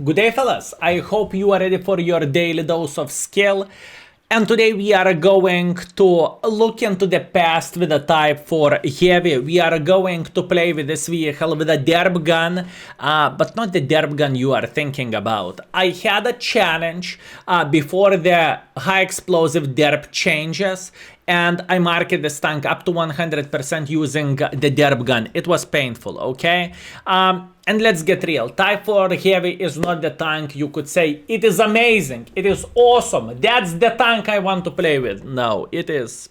Good day, fellas. I hope you are ready for your daily dose of skill. And today we are going to look into the past with a type for heavy. We are going to play with this vehicle with a derp gun, but not the derp gun you are thinking about. I had a challenge before the high explosive derp changes, and I marked this tank up to 100% using the derp gun. It was painful, okay? And let's get real. Type 4 Heavy is not the tank you could say, it is amazing, it is awesome, that's the tank I want to play with. No, it is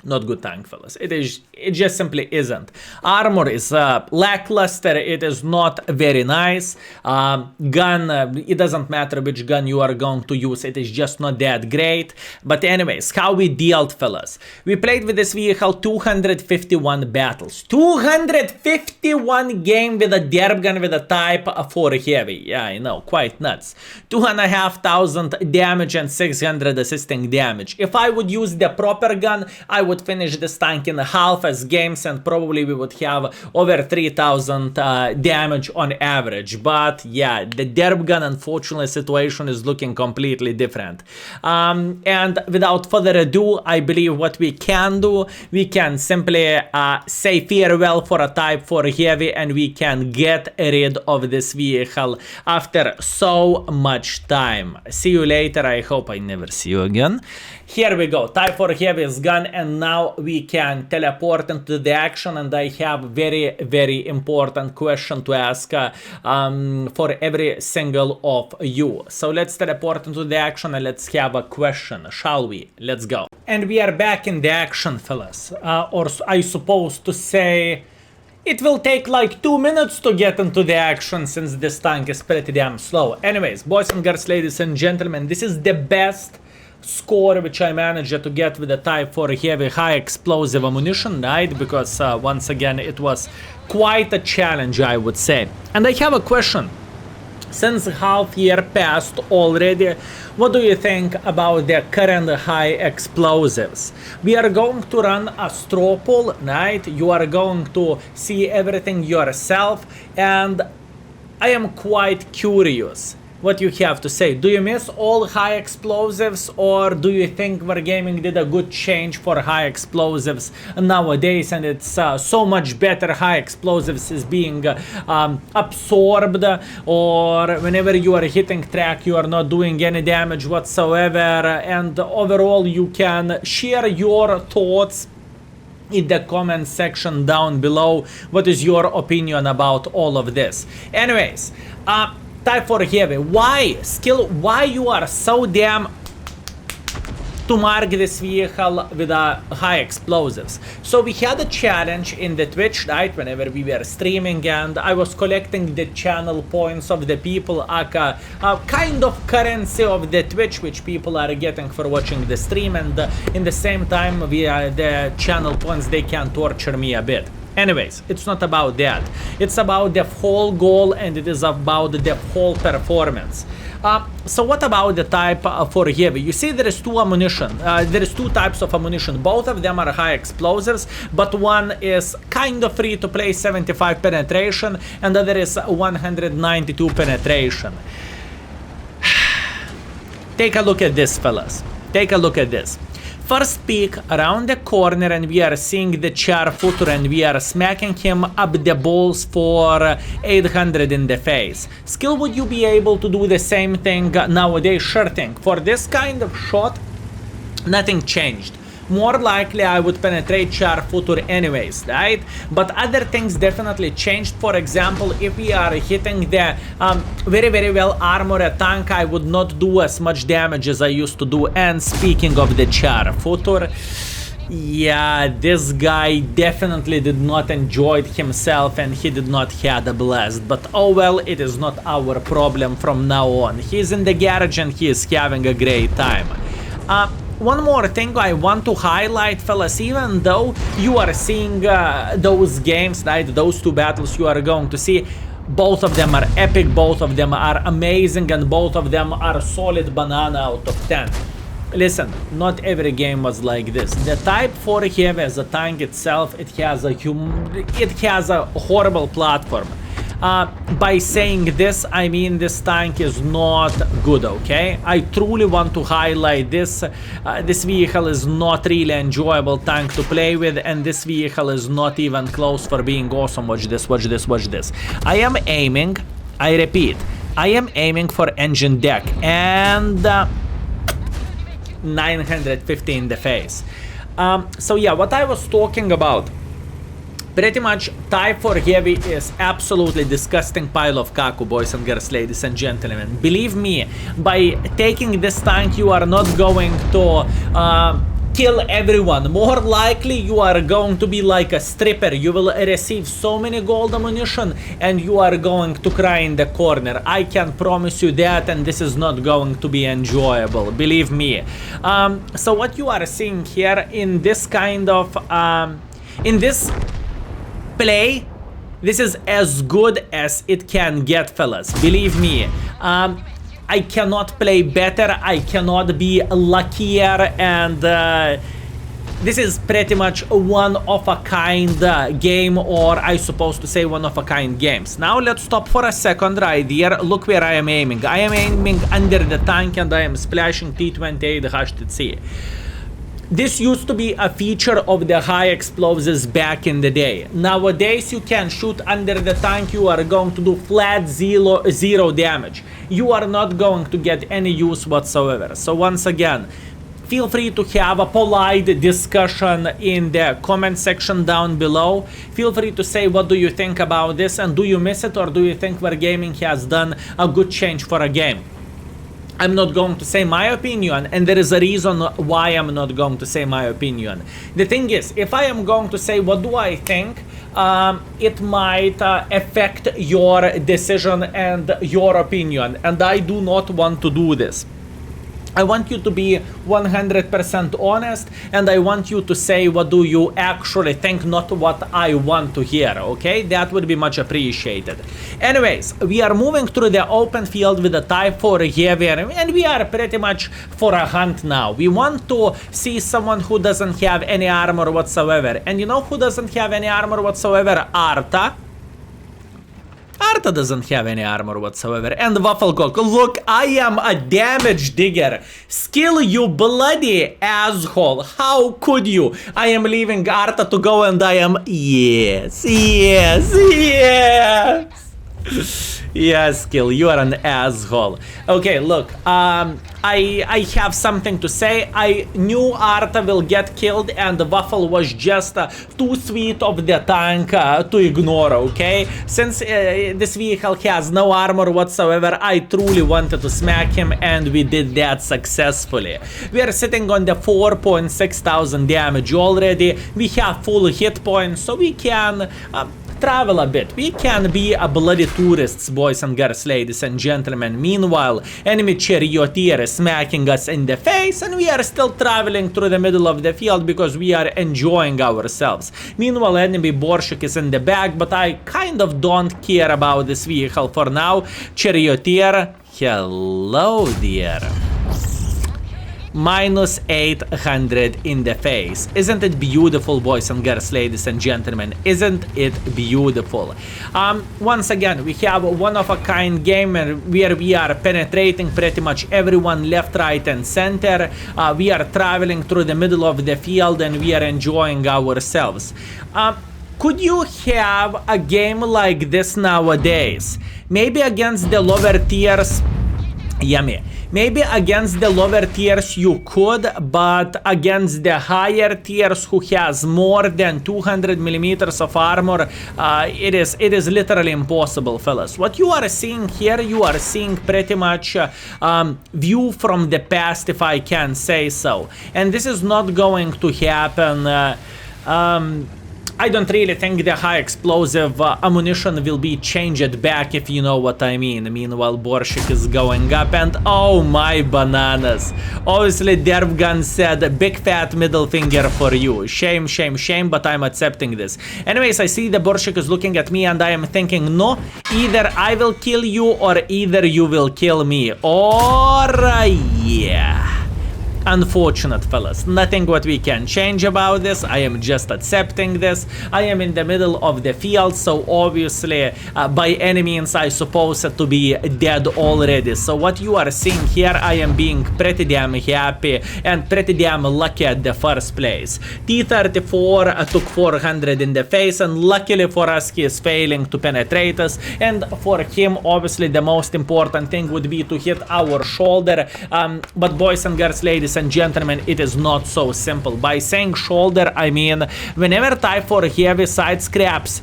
not good tank, fellas. It just simply isn't. Armor is lackluster. It is not very nice. Gun, it doesn't matter which gun you are going to use. It is just not that great. But anyways, how we dealt, fellas. We played with this vehicle 251 battles. 251 game with a derp gun with a type 4 heavy. Yeah, I know, quite nuts. 2,500 damage and 600 assisting damage. If I would use the proper gun, I would finish this tank in half as games, and probably we would have over 3,000 damage on average. But yeah, the derp gun, unfortunately, situation is looking completely different. And without further ado, I believe what we can do, we can simply say farewell for a type 4 heavy, and we can get rid of this vehicle after so much time. See you later. I hope I never see you again. Here we go. Type 4 heavy is gone, and now we can teleport into the action, and I have very important question to ask for every single of you. So let's teleport into the action and let's have a question, shall we? Let's go. And we are back in the action, fellas. Or I suppose to say, it will take like 2 minutes to get into the action since this tank is pretty damn slow. Anyways, boys and girls, ladies and gentlemen, this is the best score which I managed to get with the type 4 heavy high explosive ammunition, right? Because once again it was quite a challenge, I would say. And I have a question. Since half year passed already, what do you think about the current high explosives? We are going to run a straw poll, right? You are going to see everything yourself, and I am quite curious what you have to say. Do you miss all high explosives, or do you think Wargaming did a good change for high explosives nowadays, and it's so much better high explosives is being absorbed, or whenever you are hitting track you are not doing any damage whatsoever? And overall, you can share your thoughts in the comment section down below. What is your opinion about all of this? Anyways, type 4 heavy, why you are so damn to mark this vehicle with high explosives? So we had a challenge in the Twitch, right, whenever we were streaming, and I was collecting the channel points of the people, a kind of currency of the Twitch which people are getting for watching the stream, and in the same time the channel points, they can torture me a bit. Anyways, it's not about that. It's about the whole goal, and it is about the whole performance. So what about the type 4 heavy? You see, there is two types of ammunition. Both of them are high explosives, but one is kind of free to play, 75 penetration, and the other is 192 penetration. Take a look at this, fellas. Take a look at this. First peek around the corner, and we are seeing the char footer, and we are smacking him up the balls for 800 in the face. Skill, would you be able to do the same thing nowadays? Sure thing. For this kind of shot, nothing changed. More likely I would penetrate char footer anyways, right? But other things definitely changed. For example, if we are hitting the very well armored tank, I would not do as much damage as I used to do. And speaking of the char footer, yeah, this guy definitely did not enjoy himself, and he did not have a blast. But oh well, it is not our problem from now on. He's in the garage and he is having a great time. One more thing I want to highlight, fellas, even though you are seeing those games, right, those two battles you are going to see, both of them are epic, both of them are amazing, and both of them are solid banana out of 10. Listen, not every game was like this. The Type 4 heavy as a tank itself, it has a horrible platform. By saying this, I mean this tank is not good, okay? I truly want to highlight this. This vehicle is not really enjoyable tank to play with, and this vehicle is not even close for being awesome. Watch this, watch this, watch this. I am aiming, I repeat, I am aiming for engine deck, and 950 in the face. So yeah, what I was talking about, pretty much Type 4 Heavy is absolutely disgusting pile of kaku, boys and girls, ladies and gentlemen. Believe me, by taking this tank you are not going to kill everyone. More likely you are going to be like a stripper. You will receive so many gold ammunition and you are going to cry in the corner. I can promise you that, and this is not going to be enjoyable, believe me. So what you are seeing here in this kind of in this play, this is as good as it can get, fellas, believe me. I cannot play better, I cannot be luckier, and this is pretty much a one-of-a-kind game, or I supposed to say one-of-a-kind games. Now let's stop for a second right here. Look where I am aiming. I am aiming under the tank and I am splashing T28 HTC. This used to be a feature of the high explosives back in the day. Nowadays you can shoot under the tank, you are going to do flat zero damage. You are not going to get any use whatsoever. So once again, feel free to have a polite discussion in the comment section down below. Feel free to say what do you think about this, and do you miss it, or do you think Wargaming has done a good change for a game? I'm not going to say my opinion, and there is a reason why I'm not going to say my opinion. The thing is, if I am going to say what do I think, it might affect your decision and your opinion, and I do not want to do this. I want you to be 100% honest, and I want you to say what do you actually think, not what I want to hear, okay? That would be much appreciated. Anyways, we are moving through the open field with the Type 4 Heavy, and we are pretty much for a hunt now. We want to see someone who doesn't have any armor whatsoever. And you know who doesn't have any armor whatsoever? Arta. Arta doesn't have any armor whatsoever. And Wafflecock, look, I am a damage digger. Skill, you bloody asshole. How could you? I am leaving Arta to go, and I am... Yes, yes, yes. Yes, Skill, you are an asshole. Okay, look, I have something to say. I knew Arta will get killed, and Waffle was just too sweet of the tank to ignore, okay? Since this vehicle has no armor whatsoever, I truly wanted to smack him, and we did that successfully. We are sitting on the 4,600 damage already. We have full hit points, so we can... travel a bit. We can be a bloody tourists, boys and girls, ladies and gentlemen. Meanwhile, enemy charioteer is smacking us in the face, and we are still traveling through the middle of the field because we are enjoying ourselves. Meanwhile, enemy Borshik is in the back, but I kind of don't care about this vehicle for now. Charioteer, hello, dear. Minus 800 in the face. Isn't it beautiful, boys and girls, ladies and gentlemen? Isn't it beautiful? Once again, we have a one-of-a-kind game where we are penetrating pretty much everyone left, right, and center. We are traveling through the middle of the field, and we are enjoying ourselves. Could you have a game like this nowadays? Maybe against the lower tiers? Yummy. Maybe against the lower tiers you could, but against the higher tiers who has more than 200 millimeters of armor, it is literally impossible, fellas. What you are seeing here, you are seeing pretty much view from the past, if I can say so. And this is not going to happen. I don't really think the high explosive ammunition will be changed back, if you know what I mean. Meanwhile, Borshik is going up, and oh my bananas. Obviously, Derping said, big fat middle finger for you. Shame, shame, shame, but I'm accepting this. Anyways, I see the Borshik is looking at me, and I am thinking, no, either I will kill you, or either you will kill me. Or, yeah. Unfortunate, fellas. Nothing what we can change about this. I am just accepting this. I am in the middle of the field, so obviously by any means I suppose to be dead already. So what you are seeing here, I am being pretty damn happy and pretty damn lucky at the first place. T-34 took 400 in the face, and luckily for us he is failing to penetrate us, and for him obviously the most important thing would be to hit our shoulder, but boys and girls, ladies and gentlemen, it is not so simple. By saying shoulder, I mean whenever Type 4 heavy side scraps,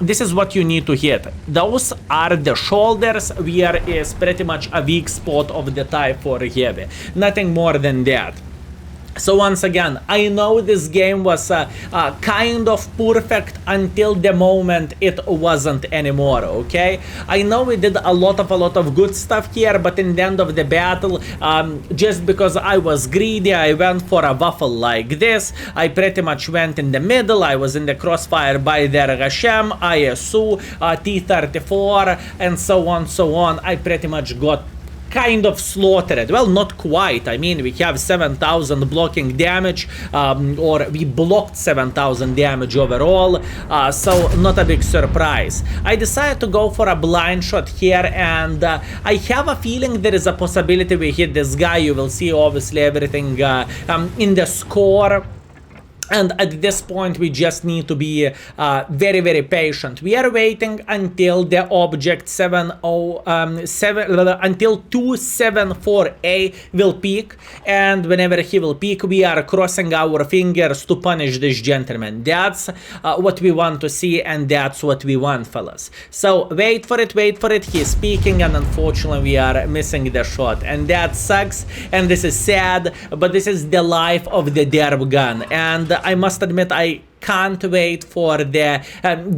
this is what you need to hit. Those are the shoulders where is pretty much a weak spot of the Type 4 heavy. Nothing more than that. So once again, I know this game was kind of perfect until the moment it wasn't anymore, okay? I know we did a lot of good stuff here, but in the end of the battle, just because I was greedy, I went for a waffle like this. I pretty much went in the middle. I was in the crossfire by their Hashem, ISU, T-34, and so on. I pretty much got kind of slaughtered. Well, not quite. I mean, we have 7,000 blocking damage, or we blocked 7,000 damage overall, so not a big surprise. I decided to go for a blind shot here, and I have a feeling there is a possibility we hit this guy. You will see obviously everything in the score. And at this point, we just need to be very patient. We are waiting until the object until 274A will peak, and whenever he will peak, we are crossing our fingers to punish this gentleman. That's what we want to see, and that's what we want, fellas. So wait for it. He's peaking, and unfortunately, we are missing the shot, and that sucks. And this is sad, but this is the life of the derp gun, and I must admit I can't wait for the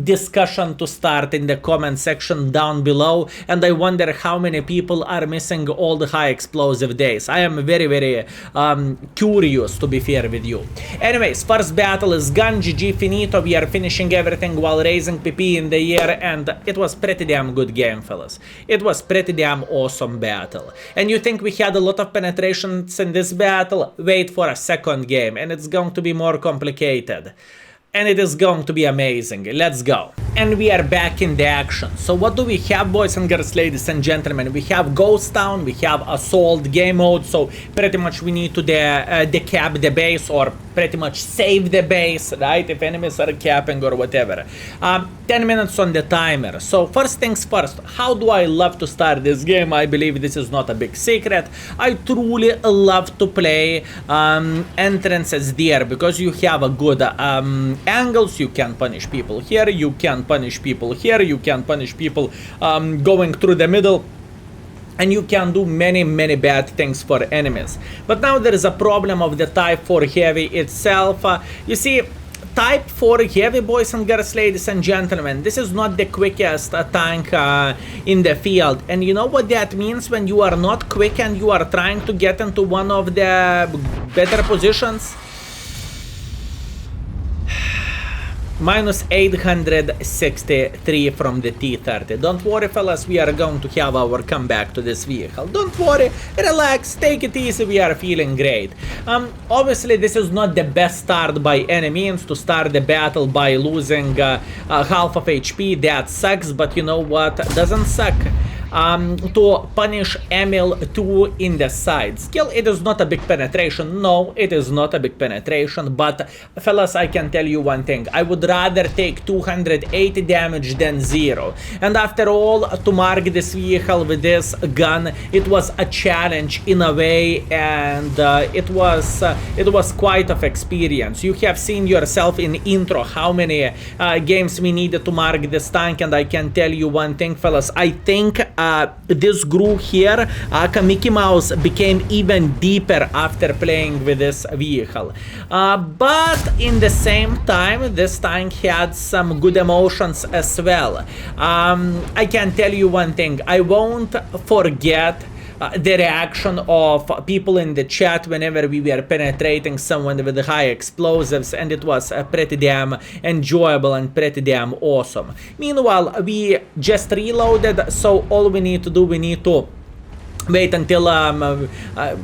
discussion to start in the comment section down below, and I wonder how many people are missing all the high explosive days. I am very curious, to be fair with you. Anyways, first battle is gone. GG finito. We are finishing everything while raising PP in the air, and it was pretty damn good game, fellas. It was pretty damn awesome battle. And you think we had a lot of penetrations in this battle? Wait for a second game, and it's going to be more complicated. And it is going to be amazing. Let's go. And we are back in the action. So what do we have, boys and girls, ladies and gentlemen? We have Ghost Town, we have Assault game mode, so pretty much we need to decap the base, or pretty much save the base, right? If enemies are capping or whatever. 10 minutes on the timer. So first things first, how do I love to start this game? I believe this is not a big secret. I truly love to play entrances there, because you have a good angles. You can punish people here, you can punish people here, you can punish people going through the middle, and you can do many bad things for enemies. But now there is a problem of the Type 4 heavy itself. You see, Type 4 heavy, boys and girls, ladies and gentlemen, this is not the quickest tank in the field. And you know what that means when you are not quick and you are trying to get into one of the better positions? Minus 863 from the T-30. Don't worry, fellas, we are going to have our comeback to this vehicle. Don't worry, relax, take it easy, we are feeling great. Obviously, this is not the best start by any means, to start the battle by losing half of HP. That sucks, but you know what doesn't suck? To punish Emil 2 in the side. Skill, it is not a big penetration. No, it is not a big penetration, but fellas, I can tell you one thing. I would rather take 280 damage than 0. And after all, to mark this vehicle with this gun, it was a challenge in a way, and it was quite of experience. You have seen yourself in intro how many games we needed to mark this tank, and I can tell you one thing, fellas. I think this group here, Mickey Mouse, became even deeper after playing with this vehicle. But in the same time, this tank had some good emotions as well. I can tell you one thing, I won't forget the reaction of people in the chat whenever we were penetrating someone with high explosives, and it was pretty damn enjoyable and pretty damn awesome. Meanwhile, we just reloaded, so all we need to do, we need to Wait until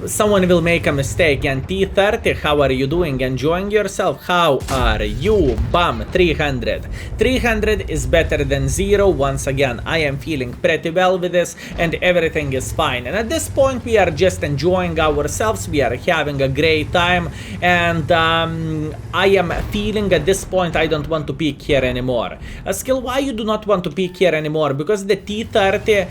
someone will make a mistake. And T30, how are you doing? Enjoying yourself? How are you? Bam, 300. 300 is better than 0. Once again, I am feeling pretty well with this and everything is fine. And at this point, we are just enjoying ourselves. We are having a great time. And I am feeling at this point, I don't want to peek here anymore. Skill, why you do not want to peek here anymore? Because the T30,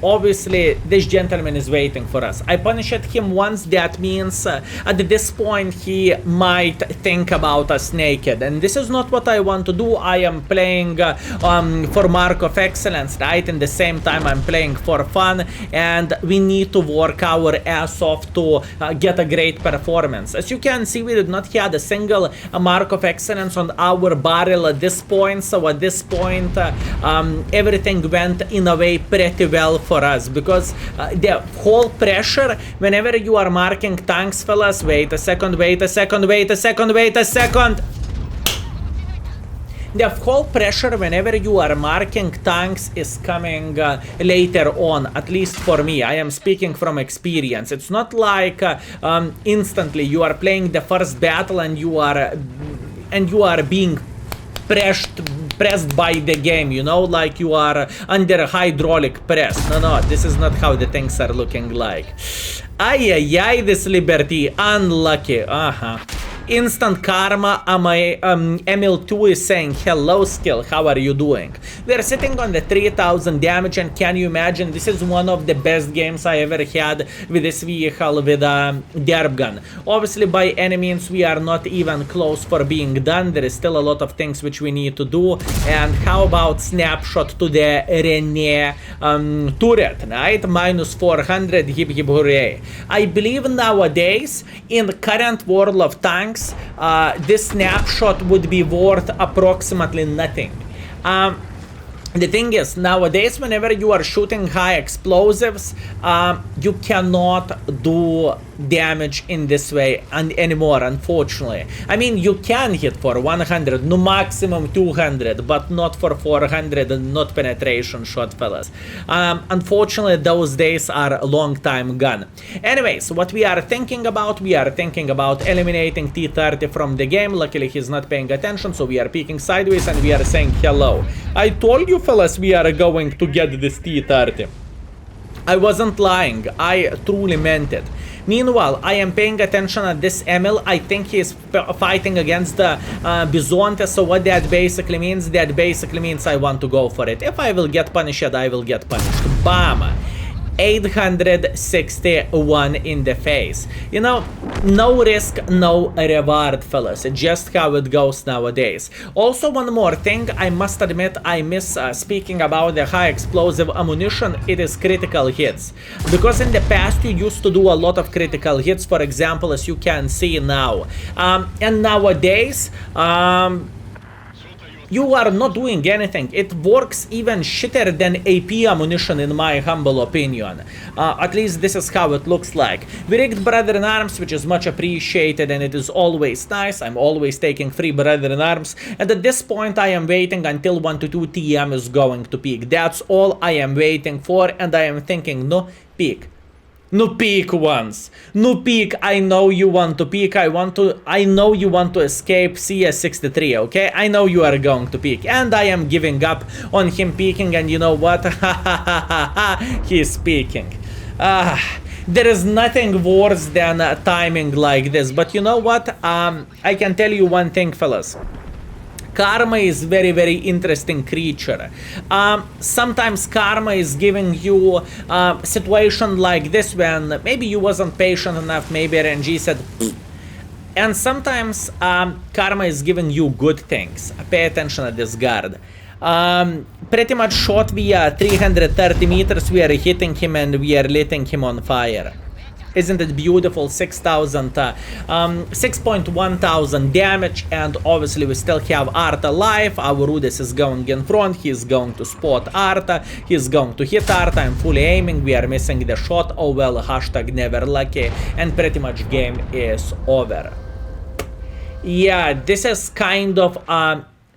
obviously, this gentleman is waiting for us. I punished him once. That means at this point he might think about us naked, and this is not what I want to do. I am playing for mark of excellence, right? In the same time I'm playing for fun, and we need to work our ass off to get a great performance. As you can see, we did not have a single mark of excellence on our barrel at this point, so at this point everything went in a way pretty well for us, because the whole pressure whenever you are marking tanks, fellas. Wait a second. The whole pressure whenever you are marking tanks is coming later on, at least for me. I am speaking from experience. It's not like instantly you are playing the first battle and you are being pressed by the game, you know, like you are under hydraulic press. No, this is not how the things are looking like. Ay, this Liberty, unlucky. Instant karma. Emil2 is saying, hello Skill, how are you doing? We are sitting on the 3000 damage, and can you imagine, this is one of the best games I ever had with this vehicle, with derp gun. Obviously by any means we are not even close for being done. There is still a lot of things which we need to do. And how about snapshot to the Rene turret, right? Minus 400, hip hip hooray. I believe nowadays in the current world of tanks, this snapshot would be worth approximately nothing. The thing is, nowadays, whenever you are shooting high explosives, you cannot do damage in this way anymore, unfortunately. I mean, you can hit for 100, no maximum 200, but not for 400 and not penetration shot, fellas. Unfortunately, those days are a long time gone. Anyways, what we are thinking about eliminating T30 from the game. Luckily, he's not paying attention, so we are peeking sideways and we are saying hello. I told you, fellas, we are going to get this T30. I wasn't lying, I truly meant it. Meanwhile, I am paying attention at this Emil. I think he is fighting against the Bizonte, so what that basically means? That basically means I want to go for it. If I will get punished, I will get punished. Bam! 861 in the face. You know, no risk, no reward, fellas. Just how it goes nowadays. Also, one more thing, I must admit, I miss speaking about the high explosive ammunition. It is critical hits. Because in the past, you used to do a lot of critical hits, for example, as you can see now. And nowadays, you are not doing anything. It works even shitter than AP ammunition, in my humble opinion. At least this is how it looks like. We rigged Brother in Arms, which is much appreciated, and it is always nice. I'm always taking free Brother in Arms. And at this point, I am waiting until 122 TM is going to peak. That's all I am waiting for, and I am thinking, no, peak. No peek once. No peek. I know you want to peek. I know you want to escape CS63, okay? I know you are going to peek. And I am giving up on him peeking, and you know what? He's peeking. There is nothing worse than timing like this. But you know what? I can tell you one thing, fellas. Karma is very, very interesting creature. Sometimes karma is giving you a situation like this when maybe you wasn't patient enough, maybe RNG said pfft. And sometimes karma is giving you good things. Pay attention at this guard. Pretty much shot via 330 meters, we are hitting him and we are lighting him on fire. Isn't it beautiful? 6.1 thousand damage, and obviously we still have Arta alive. Our Rudis is going in front, he's going to spot Arta, he's going to hit Arta. I'm fully aiming, we are missing the shot. Oh well, hashtag never lucky, and pretty much game is over. Yeah, this is kind of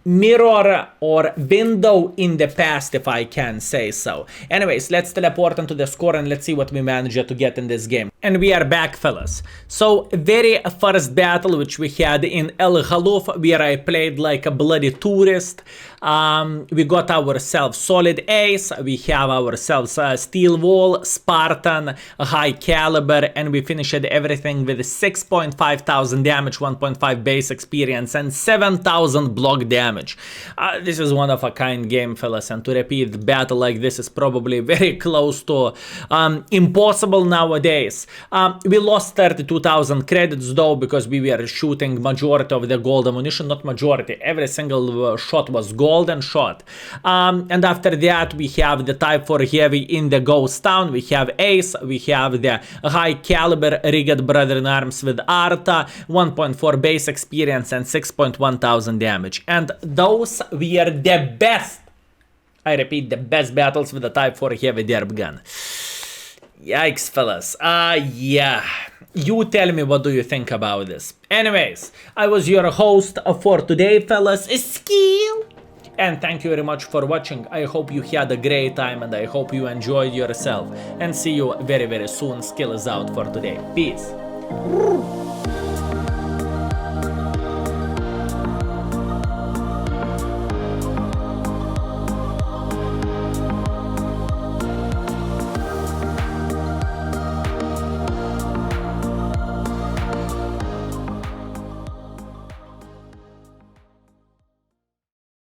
mirror or window in the past, if I can say so. Anyways, let's teleport into the score and let's see what we managed to get in this game. And we are back, fellas. So, very first battle which we had in El Khaluf, where I played like a bloody tourist. We got ourselves solid ace, we have ourselves steel wall, Spartan, high caliber, and we finished everything with 6.5 thousand damage, 1.5 base experience, and 7,000 block damage. This is one of a kind game, fellas, and to repeat battle like this is probably very close to impossible nowadays. We lost 32,000 credits though, because we were shooting majority of the gold ammunition, not majority, every single shot was golden shot. And after that we have the Type 4 heavy in the ghost town, we have ace, we have the high caliber rigged brother in arms with Arta, 1.4 base experience and 6.1 thousand damage. And those were the best, I repeat, the best battles with the Type 4 heavy derp gun. Yikes, fellas. Yeah. You tell me, what do you think about this? Anyways, I was your host for today, fellas, Skill. And thank you very much for watching. I hope you had a great time and I hope you enjoyed yourself. And see you very, very soon. Skill is out for today. Peace.